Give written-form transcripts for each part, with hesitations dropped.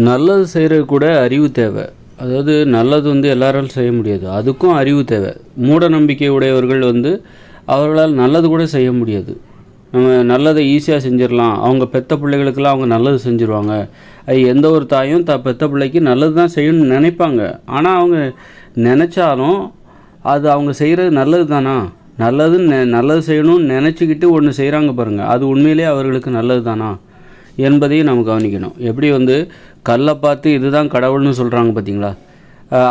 நல்லது செய்கிறது கூட அறிவு தேவை. அதாவது நல்லது வந்து எல்லாராலும் செய்ய முடியாது, அதுக்கும் அறிவு தேவை. மூட நம்பிக்கை உடையவர்கள் வந்து அவர்களால் நல்லது கூட செய்ய முடியாது. நம்ம நல்லதை ஈஸியாக செஞ்சிடலாம், அவங்க பெற்ற பிள்ளைகளுக்கெல்லாம் அவங்க நல்லது செஞ்சுருவாங்க. அது எந்த ஒரு தாயும் பெற்ற பிள்ளைக்கு நல்லது தான் செய்யணும்னு நினைப்பாங்க. ஆனால் அவங்க நினச்சாலும் அது அவங்க செய்கிறது நல்லது தானா, நல்லது செய்யணும்னு நினச்சிக்கிட்டு ஒன்று செய்கிறாங்க பாருங்கள், அது உண்மையிலே அவர்களுக்கு நல்லது தானா என்பதையும் நம்ம கவனிக்கணும். எப்படி வந்து கல்லை பார்த்து இதுதான் கடவுள்னு சொல்கிறாங்க பார்த்தீங்களா,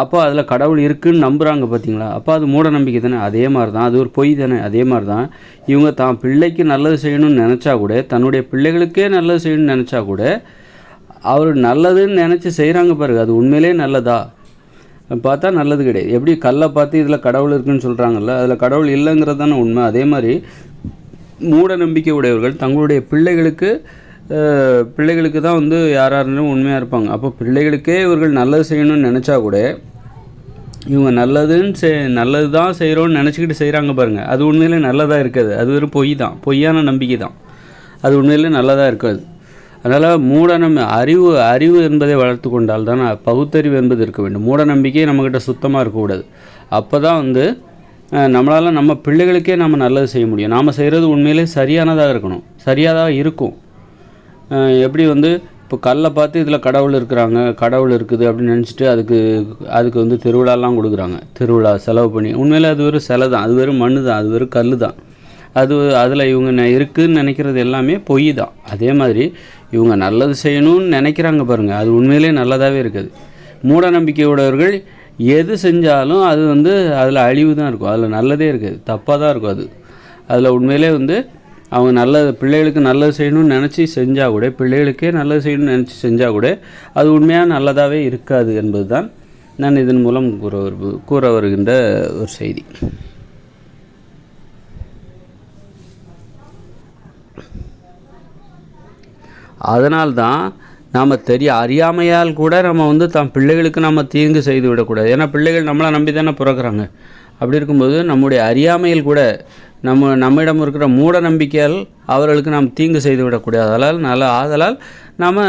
அப்போ அதில் கடவுள் இருக்குதுன்னு நம்புகிறாங்க பார்த்தீங்களா, அப்போ அது மூட நம்பிக்கை தானே. அதே மாதிரி தான் அது ஒரு பொய் தானே. அதே மாதிரி தான் இவங்க தான் பிள்ளைக்கு நல்லது செய்யணும்னு நினச்சா கூட, தன்னுடைய பிள்ளைகளுக்கே நல்லது செய்யணும்னு நினச்சா கூட, அவர் நல்லதுன்னு நினச்சி செய்கிறாங்க பாருங்கள், அது உண்மையிலே நல்லதா பார்த்தா நல்லது கிடையாது. எப்படி கல்லை பார்த்து இதில் கடவுள் இருக்குதுன்னு சொல்கிறாங்கல்ல, அதில் கடவுள் இல்லைங்கிறது தானே உண்மை. அதே மாதிரி மூட நம்பிக்கை உடையவர்கள் தங்களுடைய பிள்ளைகளுக்கு தான் வந்து யாராக இருந்தாலும் உண்மையாக இருப்பாங்க. அப்போ பிள்ளைகளுக்கே இவர்கள் நல்லது செய்யணும்னு நினச்சா கூட, இவங்க நல்லது தான் செய்கிறோன்னு நினச்சிக்கிட்டு செய்கிறாங்க பாருங்கள், அது உண்மையிலே நல்லதாக இருக்காது. அது வெறும் பொய் தான், பொய்யான நம்பிக்கை தான். அது உண்மையிலே நல்லதாக இருக்காது. அதனால் அறிவு என்பதை வளர்த்து கொண்டால் தான் பகுத்தறிவு என்பது இருக்க வேண்டும். மூட நம்பிக்கை நம்மக்கிட்ட சுத்தமாக இருக்கக்கூடாது. அப்போ தான் வந்து நம்மளால் நம்ம பிள்ளைகளுக்கே நம்ம நல்லது செய்ய முடியும். நாம் செய்கிறது உண்மையிலே சரியானதாக இருக்கணும், சரியானதாக இருக்கும். எப்படி வந்து இப்போ கல்லை பார்த்து இதில் கடவுள் இருக்குது அப்படின்னு நினச்சிட்டு அதுக்கு வந்து திருவிழாலாம் கொடுக்குறாங்க, திருவிழா செலவு பண்ணி. உண்மையிலே அது வெறும் சிலை தான், அது வெறும் மண் தான், அது வெறும் கல் தான். அதில் இவங்க இருக்குதுன்னு நினைக்கிறது எல்லாமே பொய் தான். அதே மாதிரி இவங்க நல்லது செய்யணும்னு நினைக்கிறாங்க பாருங்கள், அது உண்மையிலே நல்லதாகவே இருக்குது. மூட நம்பிக்கையுடையவர்கள் எது செஞ்சாலும் அது வந்து அதில் அழிவு தான் இருக்கும், அதில் நல்லதே இருக்காது, தப்பாக தான் இருக்கும். அதில் உண்மையிலே வந்து அவங்க பிள்ளைகளுக்கு நல்லது செய்யணும்னு நினச்சி செஞ்சால் கூட, பிள்ளைகளுக்கே நல்லது செய்யணும்னு நினச்சி செஞ்சால் கூட அது உண்மையாக நல்லதாகவே இருக்காது என்பது தான் நான் இதன் மூலம் கூற வருகின்ற ஒரு செய்தி. அதனால்தான் நாம் அறியாமையால் கூட நம்ம வந்து பிள்ளைகளுக்கு நம்ம தீங்கு செய்து விடக்கூடாது. ஏன்னா பிள்ளைகள் நம்மளை நம்பி தானே பிறக்கிறாங்க. அப்படி இருக்கும்போது நம்முடைய அறியாமையில் கூட நம்மிடம் இருக்கிற மூட நம்பிக்கையால் அவர்களுக்கு நாம் தீங்கு செய்து விடக்கூடாது. ஆதலால் நாம்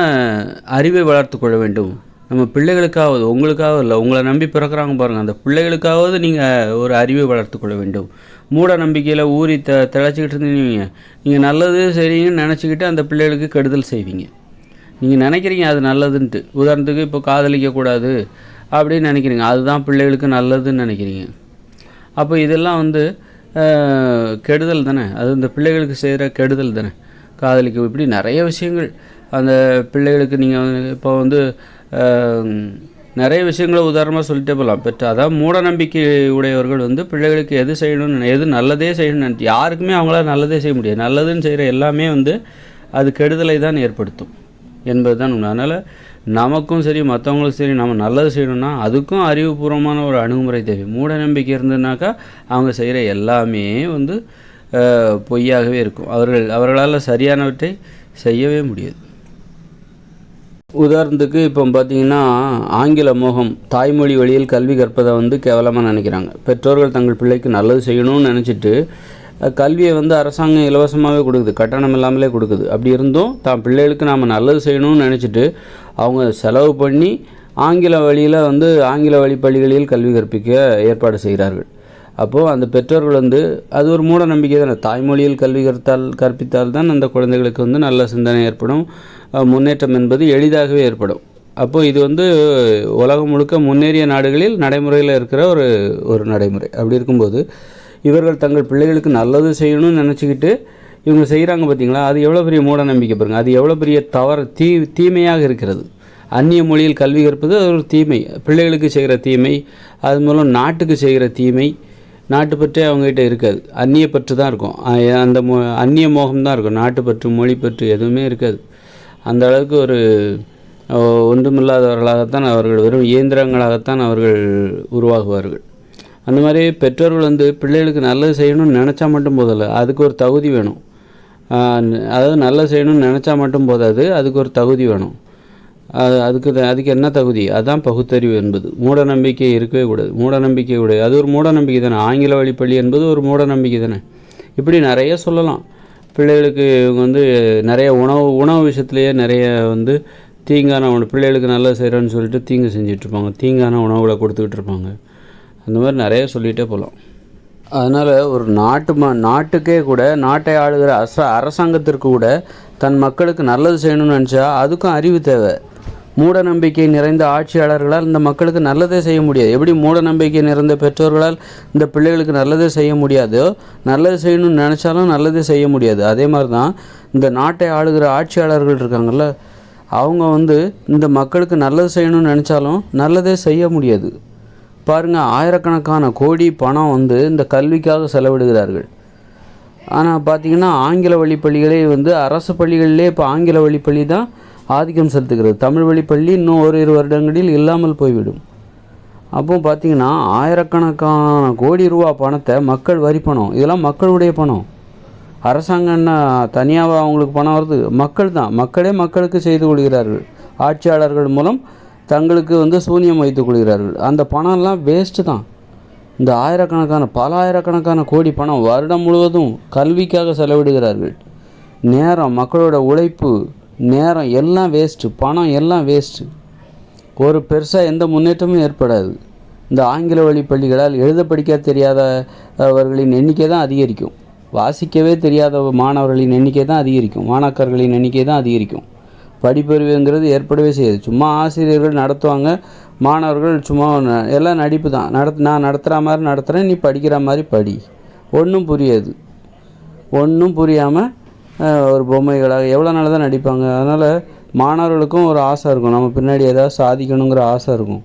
அறிவை வளர்த்து கொள்ள வேண்டும். நம்ம பிள்ளைகளுக்காவது, உங்களுக்காக இல்லை, உங்களை நம்பி பிறக்கிறாங்க பாருங்கள், அந்த பிள்ளைகளுக்காவது நீங்கள் ஒரு அறிவை வளர்த்து கொள்ள வேண்டும். மூட நம்பிக்கையில் ஊறி திளைச்சிக்கிட்டு இருந்தீங்க, நீங்கள் நல்லது சரிங்கன்னு நினச்சிக்கிட்டு அந்த பிள்ளைகளுக்கு கெடுதல் செய்வீங்க. நீங்கள் நினைக்கிறீங்க அது நல்லதுன்ட்டு. உதாரணத்துக்கு இப்போ காதலிக்கக்கூடாது அப்படின்னு நினைக்கிறீங்க, அதுதான் பிள்ளைகளுக்கு நல்லதுன்னு நினைக்கிறீங்க. அப்போ இதெல்லாம் வந்து கெடுதல் தானே, அது இந்த பிள்ளைகளுக்கு செய்கிற கெடுதல் தானே. காதலிக்க இப்படி நிறைய விஷயங்கள் அந்த பிள்ளைகளுக்கு நீங்கள் இப்போ வந்து நிறைய விஷயங்களை உதாரணமாக சொல்லிட்டே போகலாம். அதான் மூட நம்பிக்கை உடையவர்கள் வந்து பிள்ளைகளுக்கு எது செய்யணும்னு, எது நல்லதே செய்யணும்னு, யாருக்குமே அவங்களால நல்லதே செய்ய முடியாது. நல்லதுன்னு செய்கிற எல்லாமே வந்து அது கெடுதலை தான் ஏற்படுத்தும் என்பது தான் உண்மை. அதனால் நமக்கும் சரி மற்றவங்களுக்கும் சரி நம்ம நல்லது செய்யணும்னா அதுக்கும் அறிவுபூர்வமான ஒரு அணுகுமுறை தேவை. மூட நம்பிக்கை இருந்ததுனாக்கா அவங்க செய்கிற எல்லாமே வந்து பொய்யாகவே இருக்கும். அவர்களால் சரியானவற்றை செய்யவே முடியாது. உதாரணத்துக்கு இப்போ பார்த்திங்கன்னா ஆங்கில மோகம், தாய்மொழி வழியில் கல்வி கற்பதை வந்து கேவலமாக நினைக்கிறாங்க. பெற்றோர்கள் தங்கள் பிள்ளைக்கு நல்லது செய்யணும்னு நினச்சிட்டு கல்வியை வந்து அரசாங்கம் இலவசமாகவே கொடுக்குது, கட்டணம் இல்லாமலே கொடுக்குது. அப்படி இருந்தும் பிள்ளைகளுக்கு நாம் நல்லது செய்யணும்னு நினச்சிட்டு அவங்க செலவு பண்ணி ஆங்கில வழி பள்ளிகளில் கல்வி கற்பிக்க ஏற்பாடு செய்கிறார்கள். அப்போது அந்த பெற்றோர்கள் வந்து அது ஒரு மூட நம்பிக்கை தானே. தாய்மொழியில் கல்வி கற்பித்தால் தான் அந்த குழந்தைகளுக்கு வந்து நல்ல சிந்தனை ஏற்படும், முன்னேற்றம் என்பது எளிதாகவே ஏற்படும். அப்போது இது வந்து உலகம் முழுக்க முன்னேறிய நாடுகளில் நடைமுறையில் இருக்கிற ஒரு நடைமுறை. அப்படி இருக்கும்போது இவர்கள் தங்கள் பிள்ளைகளுக்கு நல்லது செய்யணும்னு நினச்சிக்கிட்டு இவங்க செய்கிறாங்க பார்த்தீங்களா, அது எவ்வளோ பெரிய மூட நம்பிக்கை பாருங்கள். அது எவ்வளோ பெரிய தீமையாக இருக்கிறது. அந்நிய மொழியில் கல்வி கற்பது அது ஒரு தீமை, பிள்ளைகளுக்கு செய்கிற தீமை, அது மூலம் நாட்டுக்கு செய்கிற தீமை. நாட்டு பற்றே அவங்ககிட்ட இருக்காது, அந்நிய பற்று தான் இருக்கும். அந்த அந்நிய மோகம் தான் இருக்கும், நாட்டு பற்று மொழி பற்று எதுவுமே இருக்காது. அந்த அளவுக்கு ஒரு ஒன்றுமில்லாதவர்களாகத்தான் அவர்கள், வெறும் இயந்திரங்களாகத்தான் அவர்கள் உருவாகுவார்கள். அந்த மாதிரி பெற்றோர்கள் வந்து பிள்ளைகளுக்கு நல்லது செய்யணும்னு நினச்சா மட்டும் போதில்லை, அதுக்கு ஒரு தகுதி வேணும். அதாவது நல்லது செய்யணும்னு நினச்சா மட்டும் போதாது, அதுக்கு ஒரு தகுதி வேணும். அதுக்கு என்ன தகுதி? அதுதான் பகுத்தறிவு என்பது. மூட நம்பிக்கை இருக்கவே கூடாது. மூட நம்பிக்கையுடைய அது ஒரு மூட நம்பிக்கை தானே. ஆங்கில வழிப்பள்ளி என்பது ஒரு மூட நம்பிக்கை தானே. இப்படி நிறைய சொல்லலாம். பிள்ளைகளுக்கு இவங்க வந்து நிறைய உணவு விஷயத்துலேயே நிறைய வந்து தீங்கான உணவு, பிள்ளைகளுக்கு நல்லது செய்கிறேன்னு சொல்லிட்டு தீங்கு செஞ்சிட்ருப்பாங்க, தீங்கான உணவுகளை கொடுத்துக்கிட்டு இருப்பாங்க. அந்த மாதிரி நிறைய சொல்லிகிட்டே போகலாம். அதனால் ஒரு நாட்டுக்கே கூட, நாட்டை ஆளுகிற அரசாங்கத்திற்கு கூட தன் மக்களுக்கு நல்லது செய்யணும்னு நினச்சா அதுக்கும் அறிவு தேவை. மூட நம்பிக்கை நிறைந்த ஆட்சியாளர்களால் இந்த மக்களுக்கு நல்லதே செய்ய முடியாது. எப்படி மூட நம்பிக்கை நிறைந்த பெற்றோர்களால் இந்த பிள்ளைகளுக்கு நல்லதே செய்ய முடியாதோ, நல்லது செய்யணும்னு நினச்சாலும் நல்லதே செய்ய முடியாது. அதே மாதிரி தான் இந்த நாட்டை ஆளுகிற ஆட்சியாளர்கள் இருக்காங்கள்ல, அவங்க இந்த மக்களுக்கு நல்லது செய்யணும்னு நினச்சாலும் நல்லதே செய்ய முடியாது. பாருங்கள், ஆயிரக்கணக்கான கோடி பணம் இந்த கல்விக்காக செலவிடுகிறார்கள். ஆனால் பார்த்திங்கன்னா ஆங்கில வழி பள்ளிகளே அரசு பள்ளிகளிலே இப்போ ஆங்கில வழி பள்ளி தான் ஆதிக்கம் செலுத்துகிறது. தமிழ் வழி பள்ளி இன்னும் ஓரிரு வருடங்களில் இல்லாமல் போய்விடும். அப்போ பார்த்திங்கன்னா ஆயிரக்கணக்கான கோடி ரூபா பணத்தை மக்கள் வரி பணம், இதெல்லாம் மக்களுடைய பணம். அரசாங்கம்னா தனியாக அவங்களுக்கு பணம் வருது, மக்கள் தான், மக்களே மக்களுக்கு செய்து கொள்கிறார்கள். ஆட்சியாளர்கள் மூலம் தங்களுக்கு சூனியம் வைத்துக் கொள்கிறார்கள். அந்த பணம்லாம் வேஸ்ட்டு தான். இந்த பல ஆயிரக்கணக்கான கோடி பணம் வருடம் முழுவதும் கல்விக்காக செலவிடுகிறார்கள். நேரம், மக்களோட உழைப்பு, நேரம் எல்லாம் வேஸ்ட்டு, பணம் எல்லாம் வேஸ்ட்டு. ஒரு பெருசாக எந்த முன்னேற்றமும் ஏற்படாது. இந்த ஆங்கில வழி பள்ளிகளால் எழுத படிக்க தெரியாதவர்களின் எண்ணிக்கை தான் அதிகரிக்கும். வாசிக்கவே தெரியாத மாணவர்களின் எண்ணிக்கை தான் அதிகரிக்கும். மாணாக்கர்களின் எண்ணிக்கை தான் அதிகரிக்கும். படிப்பறிவுங்கிறது ஏற்படவே செய்யாது. சும்மா ஆசிரியர்கள் நடத்துவாங்க, மாணவர்கள் சும்மா எல்லாம் நடிப்பு தான். நான் நடத்துகிற மாதிரி நடத்துகிறேன், நீ படிக்கிற மாதிரி படி. ஒன்றும் புரியாது. ஒன்றும் புரியாமல் ஒரு பொம்மைகளாக எவ்வளோ நாள் தான் நடிப்பாங்க. அதனால் மாணவர்களுக்கும் ஒரு ஆசை இருக்கும், நம்ம பின்னாடி ஏதாவது சாதிக்கணுங்கிற ஆசை இருக்கும்.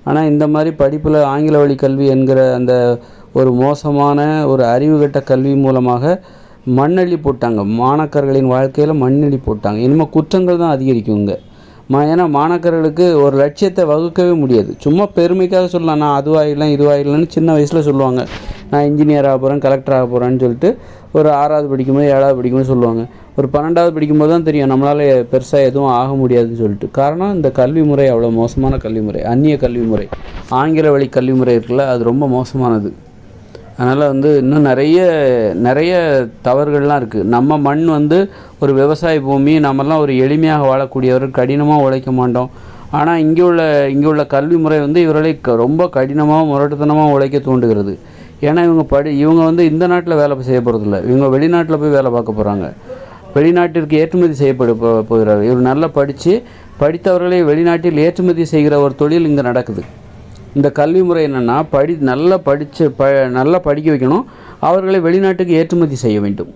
ஆனால் இந்த மாதிரி படிப்பில் ஆங்கில வழி கல்வி என்கிற அந்த ஒரு மோசமான ஒரு அறிவுகட்ட கல்வி மூலமாக மண்ணள்ளி போட்டாங்க. மாணாக்கர்களின் வாழ்க்கையில் மண்ணள்ளி போட்டாங்க. இனிமேல் குற்றங்கள் தான் அதிகரிக்கும் இங்கே. ஏன்னா மாணாக்கர்களுக்கு ஒரு லட்சியத்தை வகுக்கவே முடியாது. சும்மா பெருமைக்காக சொல்லலாம், நான் அதுவாகிடலாம் இதுவாகிடலான்னு சின்ன வயசில் சொல்லுவாங்க. நான் இன்ஜினியர் ஆக போகிறேன், கலெக்டர் ஆக போகிறேன்னு சொல்லிட்டு ஒரு 6வது படிக்கும்போது 7வது படிக்கும்போது சொல்லுவாங்க. ஒரு 12வது படிக்கும்போது தான் தெரியும் நம்மளால் பெருசாக எதுவும் ஆக முடியாதுன்னு சொல்லிட்டு. காரணம் இந்த கல்வி முறை அவ்வளோ மோசமான கல்வி முறை, அந்நிய கல்வி முறை. ஆங்கில வழி கல்வி முறை இருக்குல்ல, அது ரொம்ப மோசமானது. அதனால் இன்னும் நிறைய தவறுகள்லாம் இருக்குது. நம்ம மண் ஒரு விவசாய பூமி, நம்மெல்லாம் ஒரு எளிமையாக வாழக்கூடியவர்கள், கடினமாக உழைக்க மாட்டோம். ஆனால் இங்கே உள்ள கல்வி முறை இவர்களை ரொம்ப கடினமாக முரட்டுத்தனமாக உழைக்க தூண்டுகிறது. ஏன்னா இவங்க இந்த நாட்டில் வேலை செய்ய போகிறதில்ல, இவங்க வெளிநாட்டில் போய் வேலை பார்க்க போகிறாங்க. வெளிநாட்டிற்கு ஏற்றுமதி போகிறார்கள். இவர் நல்லா படித்தவர்களை வெளிநாட்டில் ஏற்றுமதி செய்கிற ஒரு தொழில் இங்கே நடக்குது. இந்த கல்வி முறை என்னென்னா, நல்லா படிக்க வைக்கணும், அவர்களை வெளிநாட்டுக்கு ஏற்றுமதி செய்ய வேண்டும்.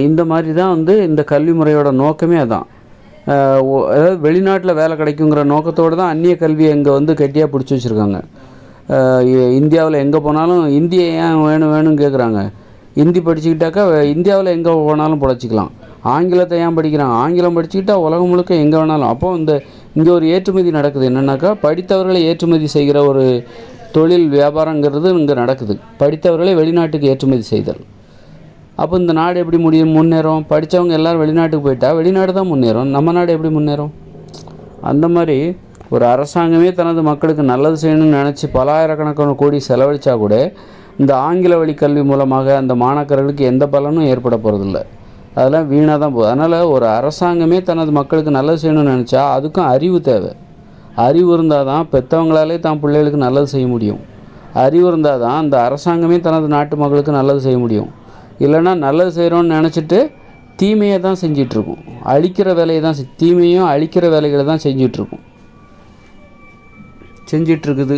இந்த மாதிரி தான் இந்த கல்வி முறையோட நோக்கமே அதான். அதாவது வெளிநாட்டில் வேலை கிடைக்குங்கிற நோக்கத்தோடு தான் அந்நிய கல்வியை இங்கே கெட்டியாக பிடிச்சி வச்சுருக்காங்க. இந்தியாவில் எங்கே போனாலும் இந்தியை ஏன் வேணும்னு கேட்குறாங்க. ஹிந்தி படிச்சுக்கிட்டாக்கா இந்தியாவில் எங்கே போனாலும் பிழைச்சிக்கலாம். ஆங்கிலத்தை ஏன் படிக்கிறாங்க? ஆங்கிலம் படிச்சுக்கிட்டா உலகம் முழுக்க எங்கே வேணாலும். அப்போ இங்கே ஒரு ஏற்றுமதி நடக்குது. என்னென்னாக்கா படித்தவர்களை ஏற்றுமதி செய்கிற ஒரு தொழில் வியாபாரங்கிறது இங்கே நடக்குது. படித்தவர்களை வெளிநாட்டுக்கு ஏற்றுமதி செய்தல். அப்போ இந்த நாடு எப்படி முன்னேறும்? படித்தவங்க எல்லோரும் வெளிநாட்டுக்கு போயிட்டா வெளிநாடு தான் முன்னேறும். நம்ம நாடு எப்படி முன்னேறும்? அந்த மாதிரி ஒரு அரசாங்கமே தனது மக்களுக்கு நல்லது செய்யணும்னு நினச்சி பல ஆயிரக்கணக்கான கோடி செலவழித்தா கூட இந்த ஆங்கில வழி கல்வி மூலமாக அந்த மாணாக்கர்களுக்கு எந்த பலனும் ஏற்பட போகிறதில்ல. அதெல்லாம் வீணாக தான் போகுது. அதனால் ஒரு அரசாங்கமே தனது மக்களுக்கு நல்லது செய்யணும்னு நினச்சா அதுக்கும் அறிவு தேவை. அறிவு இருந்தால் தான் பெற்றவங்களாலே தான் பிள்ளைகளுக்கு நல்லது செய்ய முடியும். அறிவு இருந்தால் தான் அந்த அரசாங்கமே தனது நாட்டு மக்களுக்கு நல்லது செய்ய முடியும். இல்லைன்னா நல்லது செய்கிறோன்னு நினச்சிட்டு தீமையை தான் செஞ்சிட்ருக்கும், அழிக்கிற வேலையை தான் தீமையும் அழிக்கிற வேலைகளை தான் செஞ்சிட்ருக்குது.